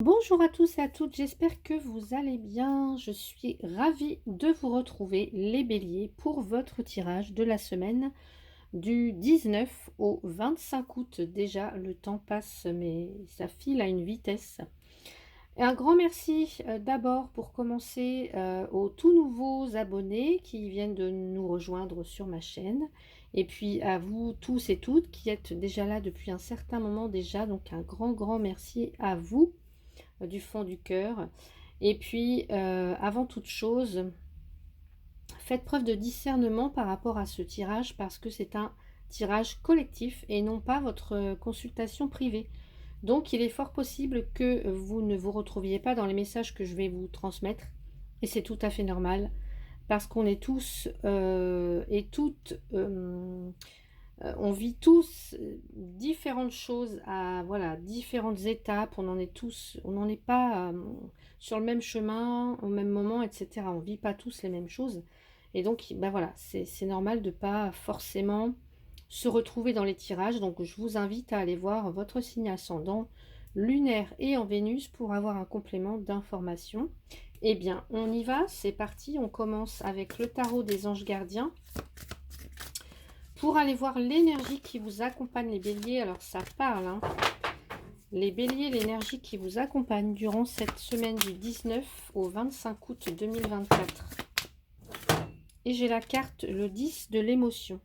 Bonjour à tous et à toutes, j'espère que vous allez bien. Je suis ravie de vous retrouver les béliers pour votre tirage de la semaine du 19 au 25 août. Déjà, le temps passe, mais ça file à une vitesse. Et un grand merci d'abord pour commencer aux tout nouveaux abonnés qui viennent de nous rejoindre sur ma chaîne. Et puis à vous tous et toutes qui êtes déjà là depuis un certain moment déjà. Donc un grand merci à vous du fond du cœur. Et puis, avant toute chose, faites preuve de discernement par rapport à ce tirage parce que c'est un tirage collectif et non pas votre consultation privée. Donc, il est fort possible que vous ne vous retrouviez pas dans les messages que je vais vous transmettre et c'est tout à fait normal parce qu'on est tous et toutes on vit tous différentes choses à voilà, différentes étapes. On n'en est tous, on n'en est pas sur le même chemin au même moment, etc. On vit pas tous les mêmes choses. Et donc, ben voilà, c'est normal de pas forcément se retrouver dans les tirages. Donc, je vous invite à aller voir votre signe ascendant lunaire et en Vénus pour avoir un complément d'information. Eh bien, on y va, c'est parti. On commence avec le tarot des anges gardiens. Pour aller voir l'énergie qui vous accompagne, les béliers, alors ça parle, hein. Les béliers, l'énergie qui vous accompagne durant cette semaine du 19 au 25 août 2024. Et j'ai la carte, le 10 de l'émotion.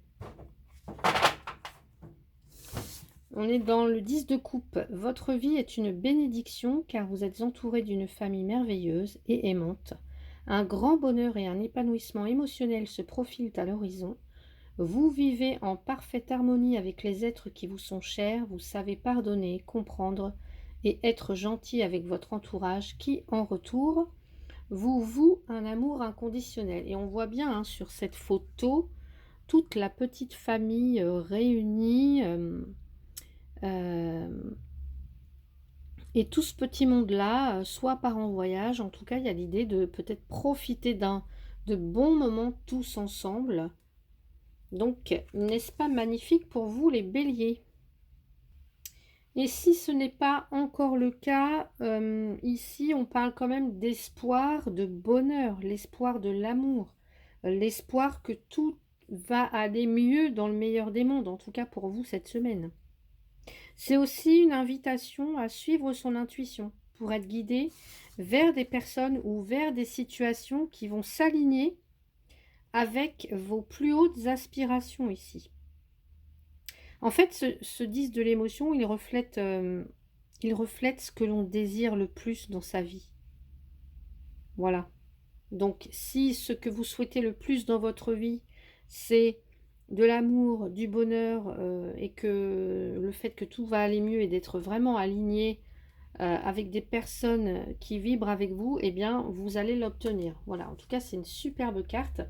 On est dans le 10 de coupe. Votre vie est une bénédiction car vous êtes entouré d'une famille merveilleuse et aimante. Un grand bonheur et un épanouissement émotionnel se profilent à l'horizon. Vous vivez en parfaite harmonie avec les êtres qui vous sont chers, vous savez pardonner, comprendre et être gentil avec votre entourage qui, en retour, vous voue un amour inconditionnel. Et on voit bien hein, sur cette photo toute la petite famille réunie et tout ce petit monde-là, soit part en voyage, en tout cas il y a l'idée de peut-être profiter de bons moments tous ensemble. Donc, n'est-ce pas magnifique pour vous les béliers? Et si ce n'est pas encore le cas, ici on parle quand même d'espoir, de bonheur, l'espoir de l'amour, l'espoir que tout va aller mieux dans le meilleur des mondes, en tout cas pour vous cette semaine. C'est aussi une invitation à suivre son intuition pour être guidé vers des personnes ou vers des situations qui vont s'aligner avec vos plus hautes aspirations ici. En fait, ce 10 de l'émotion, il reflète ce que l'on désire le plus dans sa vie. Voilà. Donc, si ce que vous souhaitez le plus dans votre vie, c'est de l'amour, du bonheur, et que le fait que tout va aller mieux et d'être vraiment aligné avec des personnes qui vibrent avec vous, eh bien, vous allez l'obtenir. Voilà, en tout cas, c'est une superbe carte.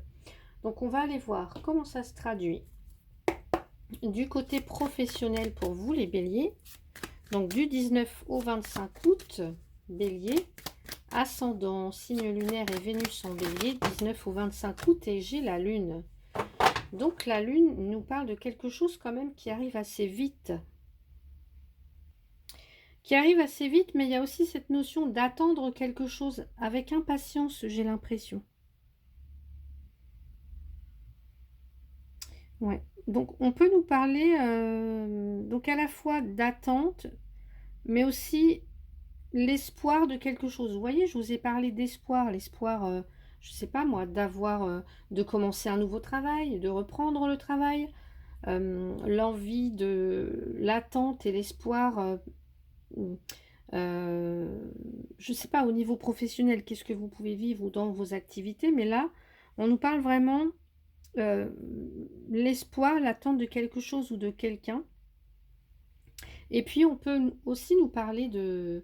Donc, on va aller voir comment ça se traduit du côté professionnel pour vous, les béliers. Donc, du 19 au 25 août, bélier, ascendant, signe lunaire et Vénus en bélier, 19 au 25 août, et j'ai la lune. Donc, la lune nous parle de quelque chose quand même qui arrive assez vite. Mais il y a aussi cette notion d'attendre quelque chose avec impatience, j'ai l'impression. Ouais. Donc, on peut nous parler donc à la fois d'attente, mais aussi l'espoir de quelque chose. Vous voyez, je vous ai parlé d'espoir. L'espoir, je ne sais pas moi, de commencer un nouveau travail, de reprendre le travail. L'envie de l'attente et l'espoir. Je ne sais pas, au niveau professionnel, qu'est-ce que vous pouvez vivre dans vos activités. Mais là, on nous parle vraiment euh, l'espoir, l'attente de quelque chose ou de quelqu'un. Et puis, on peut aussi nous parler de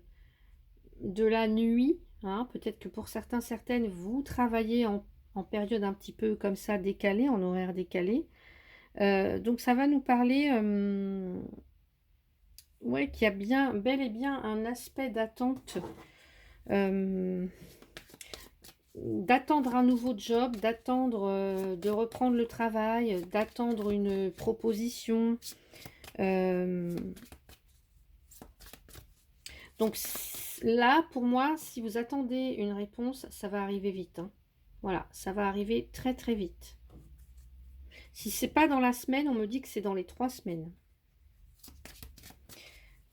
la nuit, hein. Peut-être que pour certains, certaines, vous travaillez en période un petit peu comme ça décalée, en horaire décalé. Donc ça va nous parler ouais, qu'il y a bien, bel et bien un aspect d'attente, d'attendre un nouveau job, d'attendre de reprendre le travail, d'attendre une proposition. Donc là, pour moi, si vous attendez une réponse, ça va arriver vite, hein. Voilà, ça va arriver très très vite. Si c'est pas dans la semaine, on me dit que c'est dans les 3 semaines.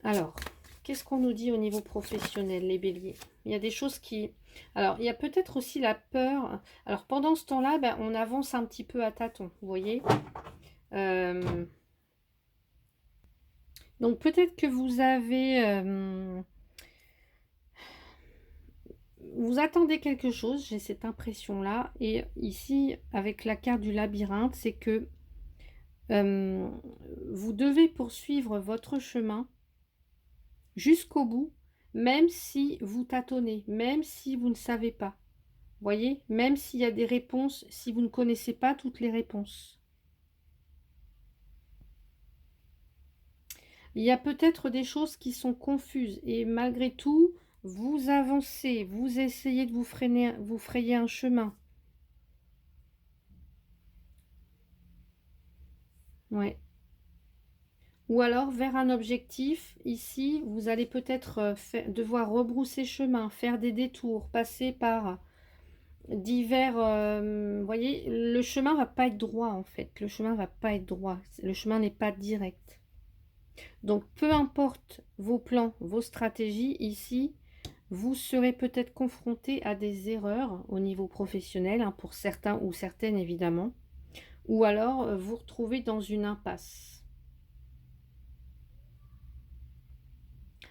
Alors, qu'est-ce qu'on nous dit au niveau professionnel, les béliers? Il y a des choses qui... Alors, il y a peut-être aussi la peur. Alors, pendant ce temps-là, ben, on avance un petit peu à tâtons, vous voyez. Donc, peut-être que vous avez... vous attendez quelque chose, j'ai cette impression-là. Et ici, avec la carte du labyrinthe, c'est que vous devez poursuivre votre chemin jusqu'au bout, même si vous tâtonnez, même si vous ne savez pas. Voyez, même s'il y a des réponses, si vous ne connaissez pas toutes les réponses. Il y a peut-être des choses qui sont confuses et malgré tout, vous avancez, vous essayez de vous frayer un chemin. Ouais. Ou alors vers un objectif, ici, vous allez peut-être devoir rebrousser chemin, faire des détours, passer par divers... vous voyez, le chemin va pas être droit en fait. Le chemin va pas être droit. Le chemin n'est pas direct. Donc, peu importe vos plans, vos stratégies, ici, vous serez peut-être confronté à des erreurs au niveau professionnel, hein, pour certains ou certaines évidemment. Ou alors, vous retrouvez dans une impasse.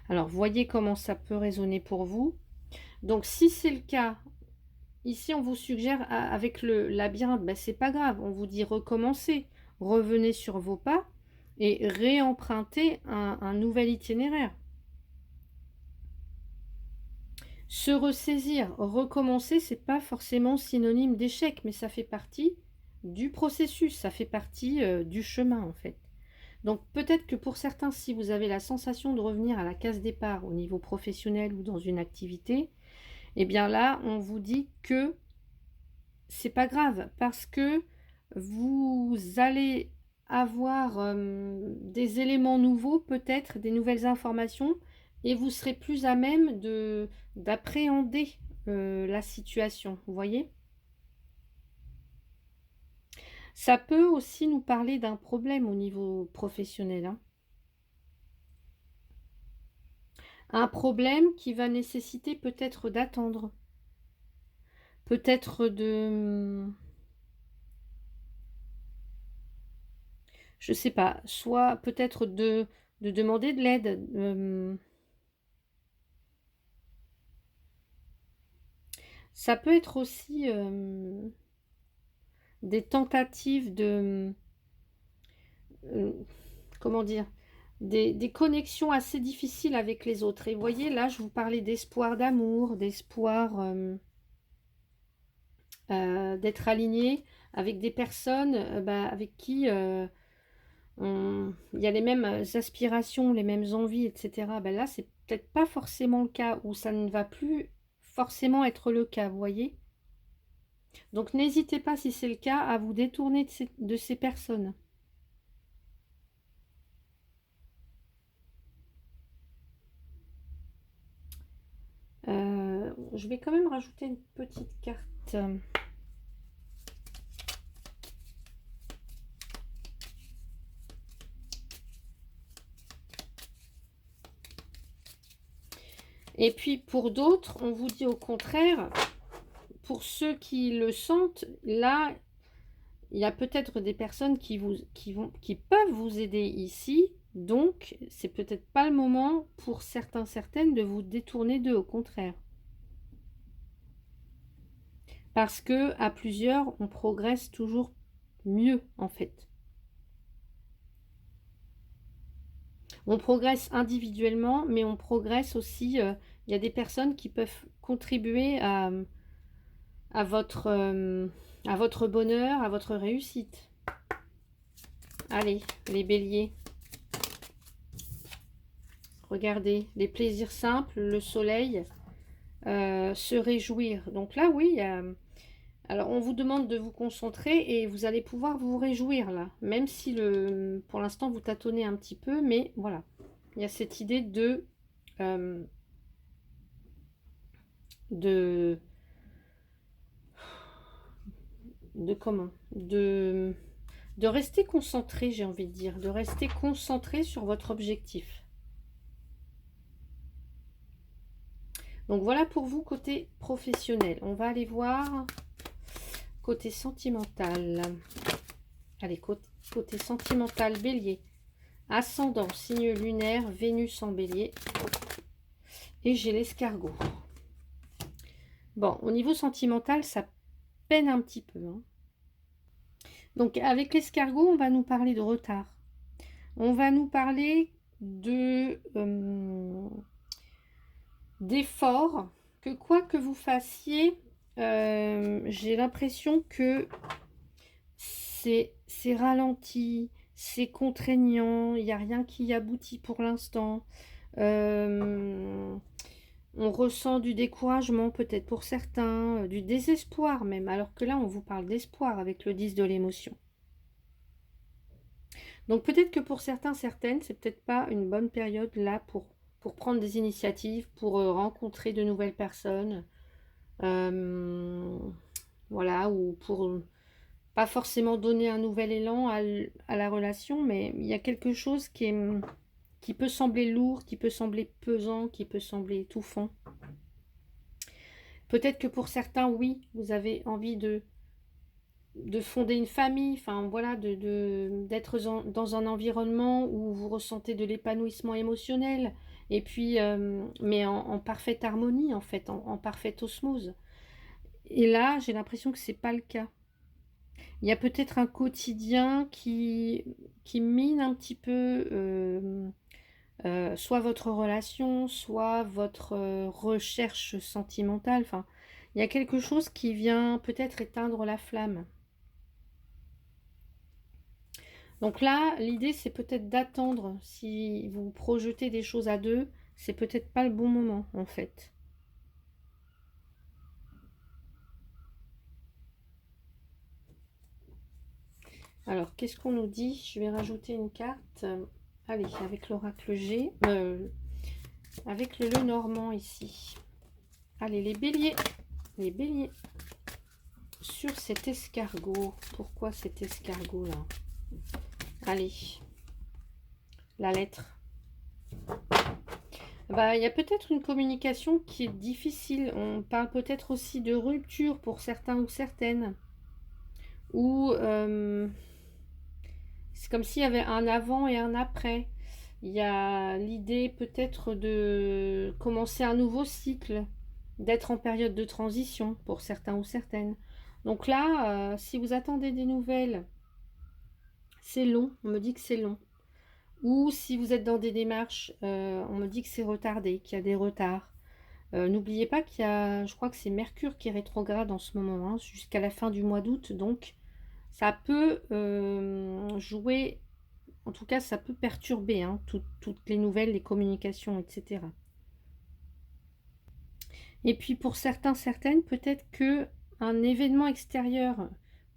Alors, voyez comment ça peut résonner pour vous. Donc, si c'est le cas, ici, on vous suggère, avec le labyrinthe, ben, c'est pas grave. On vous dit recommencer, revenez sur vos pas et réempruntez un nouvel itinéraire. Se ressaisir, recommencer, c'est pas forcément synonyme d'échec, mais ça fait partie du processus, ça fait partie du chemin en fait. Donc peut-être que pour certains, si vous avez la sensation de revenir à la case départ au niveau professionnel ou dans une activité, eh bien là, on vous dit que c'est pas grave parce que vous allez avoir des éléments nouveaux, peut-être des nouvelles informations, et vous serez plus à même d'appréhender la situation, vous voyez. Ça peut aussi nous parler d'un problème au niveau professionnel, hein. Un problème qui va nécessiter peut-être d'attendre, peut-être de... je sais pas, soit peut-être de demander de l'aide. Ça peut être aussi des tentatives de... euh, comment dire? Des connexions assez difficiles avec les autres. Et vous voyez, là, je vous parlais d'espoir d'amour, d'espoir d'être aligné avec des personnes bah, avec qui il y a les mêmes aspirations, les mêmes envies, etc. Ben là, c'est peut-être pas forcément le cas, ou ça ne va plus forcément être le cas, vous voyez. Donc n'hésitez pas, si c'est le cas, à vous détourner de ces personnes. Je vais quand même rajouter une petite carte. Et puis pour d'autres, on vous dit au contraire, pour ceux qui le sentent, là, il y a peut-être des personnes qui peuvent vous aider ici. Donc, c'est peut-être pas le moment pour certains, certaines de vous détourner d'eux, au contraire. Parce que à plusieurs, on progresse toujours mieux, en fait. On progresse individuellement, mais on progresse aussi. Il y a des personnes qui peuvent contribuer à votre bonheur, à votre réussite. Allez, les béliers. Regardez, les plaisirs simples, le soleil, se réjouir. Donc là, oui, alors on vous demande de vous concentrer et vous allez pouvoir vous réjouir là. Même si pour l'instant vous tâtonnez un petit peu, mais voilà. Il y a cette idée de de, comment? De rester concentré, j'ai envie de dire, de rester concentré sur votre objectif. Donc voilà pour vous côté professionnel. On va aller voir côté sentimental. Allez, côté sentimental, Bélier. Ascendant, signe lunaire, Vénus en Bélier. Et j'ai l'escargot. Bon, au niveau sentimental, ça peine un petit peu, hein. Donc avec l'escargot, on va nous parler de retard. On va nous parler de d'efforts, que quoi que vous fassiez, j'ai l'impression que c'est ralenti, c'est contraignant, il n'y a rien qui aboutit pour l'instant. On ressent du découragement peut-être pour certains, du désespoir même, alors que là on vous parle d'espoir avec le 10 de l'émotion. Donc peut-être que pour certains, certaines, c'est peut-être pas une bonne période là pour prendre des initiatives, pour rencontrer de nouvelles personnes, voilà, ou pour pas forcément donner un nouvel élan à la relation, mais il y a quelque chose qui peut sembler lourd, qui peut sembler pesant, qui peut sembler étouffant. Peut-être que pour certains, oui, vous avez envie de fonder une famille, enfin voilà, d'être dans un environnement où vous ressentez de l'épanouissement émotionnel, et puis, mais en parfaite harmonie, en fait, en parfaite osmose. Et là, j'ai l'impression que c'est pas le cas. Il y a peut-être un quotidien qui mine un petit peu soit votre relation, soit votre recherche sentimentale. Enfin, il y a quelque chose qui vient peut-être éteindre la flamme. Donc là, l'idée, c'est peut-être d'attendre. Si vous projetez des choses à deux, c'est peut-être pas le bon moment, en fait. Alors, qu'est-ce qu'on nous dit? Je vais rajouter une carte. Allez, avec l'oracle G. Avec le Lenormand ici. Allez, les béliers. Les béliers. Sur cet escargot. Pourquoi cet escargot-là? Allez. La lettre. Bah, il y a peut-être une communication qui est difficile. On parle peut-être aussi de rupture pour certains ou certaines. Ou c'est comme s'il y avait un avant et un après. Il y a l'idée peut-être de commencer un nouveau cycle, d'être en période de transition pour certains ou certaines. Donc là, si vous attendez des nouvelles, c'est long, on me dit que c'est long. Ou si vous êtes dans des démarches, on me dit que c'est retardé, qu'il y a des retards. N'oubliez pas qu'il y a, je crois que c'est Mercure qui est rétrograde en ce moment, hein, jusqu'à la fin du mois d'août. Donc ça peut jouer, en tout cas ça peut perturber, hein, toutes les nouvelles, les communications, etc. Et puis pour certains, certaines, peut-être que un événement extérieur,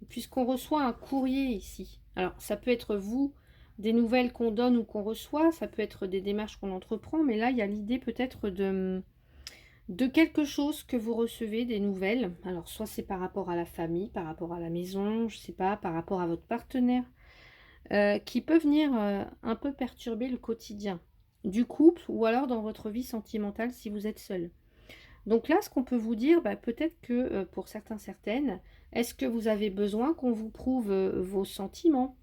puisqu'on reçoit un courrier ici. Alors ça peut être vous, des nouvelles qu'on donne ou qu'on reçoit, ça peut être des démarches qu'on entreprend, mais là il y a l'idée peut-être de quelque chose que vous recevez, des nouvelles. Alors soit c'est par rapport à la famille, par rapport à la maison, je sais pas, par rapport à votre partenaire, qui peut venir un peu perturber le quotidien du couple ou alors dans votre vie sentimentale si vous êtes seul. Donc là, ce qu'on peut vous dire, bah, peut-être que pour certains, certaines, est-ce que vous avez besoin qu'on vous prouve vos sentiments,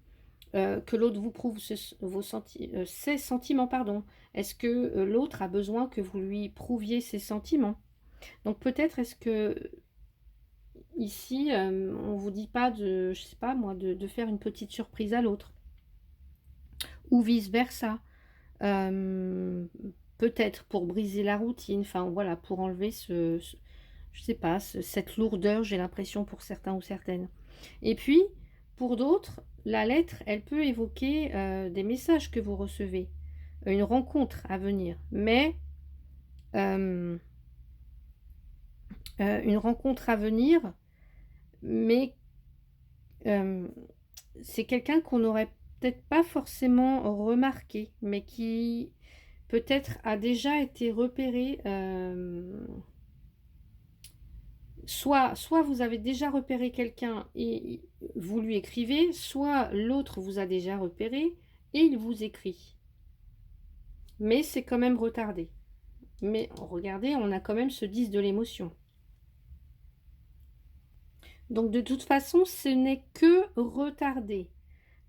que l'autre vous prouve ses sentiments, pardon. Est-ce que l'autre a besoin que vous lui prouviez ses sentiments? Donc peut-être est-ce que ici, on vous dit pas de, je sais pas moi, de faire une petite surprise à l'autre, ou vice-versa. Peut-être pour briser la routine, enfin voilà, pour enlever je sais pas, cette lourdeur, j'ai l'impression pour certains ou certaines. Et puis, pour d'autres, la lettre, elle peut évoquer des messages que vous recevez, une rencontre à venir, mais une rencontre à venir, mais c'est quelqu'un qu'on n'aurait peut-être pas forcément remarqué, mais qui peut-être a déjà été repéré soit vous avez déjà repéré quelqu'un et vous lui écrivez, soit l'autre vous a déjà repéré et il vous écrit. Mais c'est quand même retardé. Mais regardez, on a quand même ce 10 de l'émotion. Donc de toute façon, ce n'est que retardé.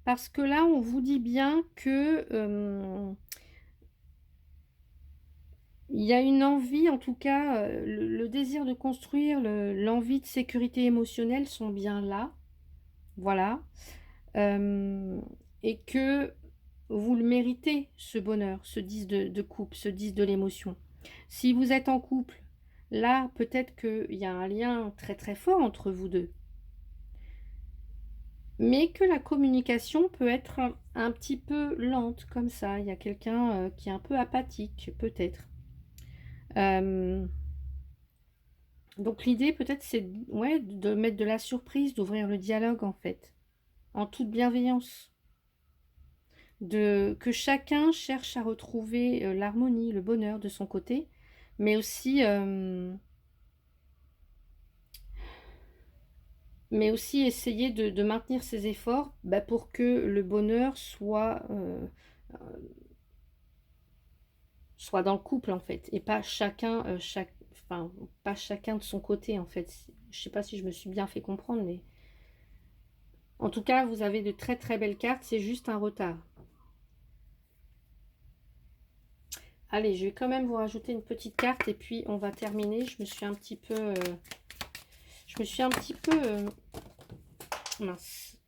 Parce que là, on vous dit bien que il y a une envie, en tout cas, le désir de construire, l'envie de sécurité émotionnelle sont bien là. Voilà. Et que vous le méritez, ce bonheur, ce 10 de couple, ce 10 de l'émotion. Si vous êtes en couple, là, peut-être qu'il y a un lien très très fort entre vous deux. Mais que la communication peut être un petit peu lente, comme ça. Il y a quelqu'un qui est un peu apathique, peut-être. Donc l'idée, peut-être, c'est ouais, de mettre de la surprise, d'ouvrir le dialogue, en fait, en toute bienveillance. Que chacun cherche à retrouver l'harmonie, le bonheur de son côté, mais aussi essayer de maintenir ses efforts pour que le bonheur soit dans le couple, en fait, et pas chacun, enfin, pas chacun de son côté, en fait. Je sais pas si je me suis bien fait comprendre, mais en tout cas, vous avez de très très belles cartes, c'est juste un retard. Allez, je vais quand même vous rajouter une petite carte et puis on va terminer. Je me suis un petit peu... mince.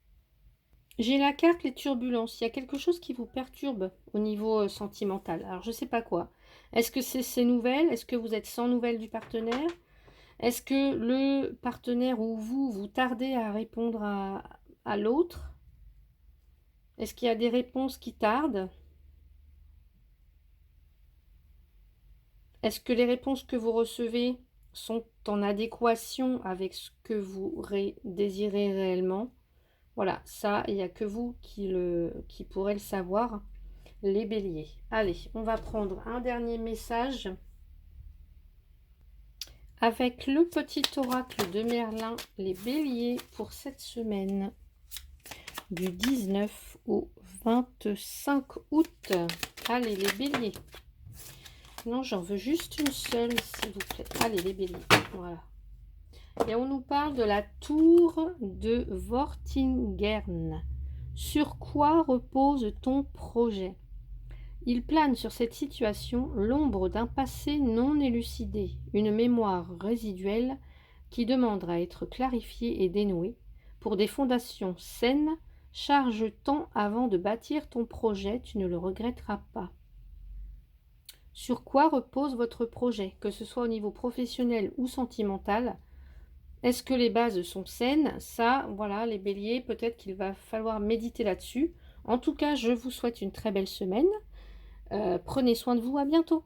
J'ai la carte les turbulences. Il y a quelque chose qui vous perturbe au niveau sentimental. Alors, je ne sais pas quoi. Est-ce que c'est ces nouvelles? Est-ce que vous êtes sans nouvelles du partenaire? Est-ce que le partenaire ou vous tardez à répondre à l'autre? Est-ce qu'il y a des réponses qui tardent? Est-ce que les réponses que vous recevez sont en adéquation avec ce que vous désirez réellement? Voilà, ça, il n'y a que vous qui pourrez le savoir, les béliers. Allez, on va prendre un dernier message avec le petit oracle de Merlin, les béliers, pour cette semaine du 19 au 25 août. Allez, les béliers. Non, j'en veux juste une seule, s'il vous plaît. Allez, les béliers, voilà. Et on nous parle de la tour de Vortingern. Sur quoi repose ton projet? Il plane sur cette situation l'ombre d'un passé non élucidé, une mémoire résiduelle qui demande à être clarifiée et dénouée. Pour des fondations saines, charge temps avant de bâtir ton projet, tu ne le regretteras pas. Sur quoi repose votre projet, que ce soit au niveau professionnel ou sentimental? Est-ce que les bases sont saines? Ça, voilà, les béliers, peut-être qu'il va falloir méditer là-dessus. En tout cas, je vous souhaite une très belle semaine. Prenez soin de vous, à bientôt.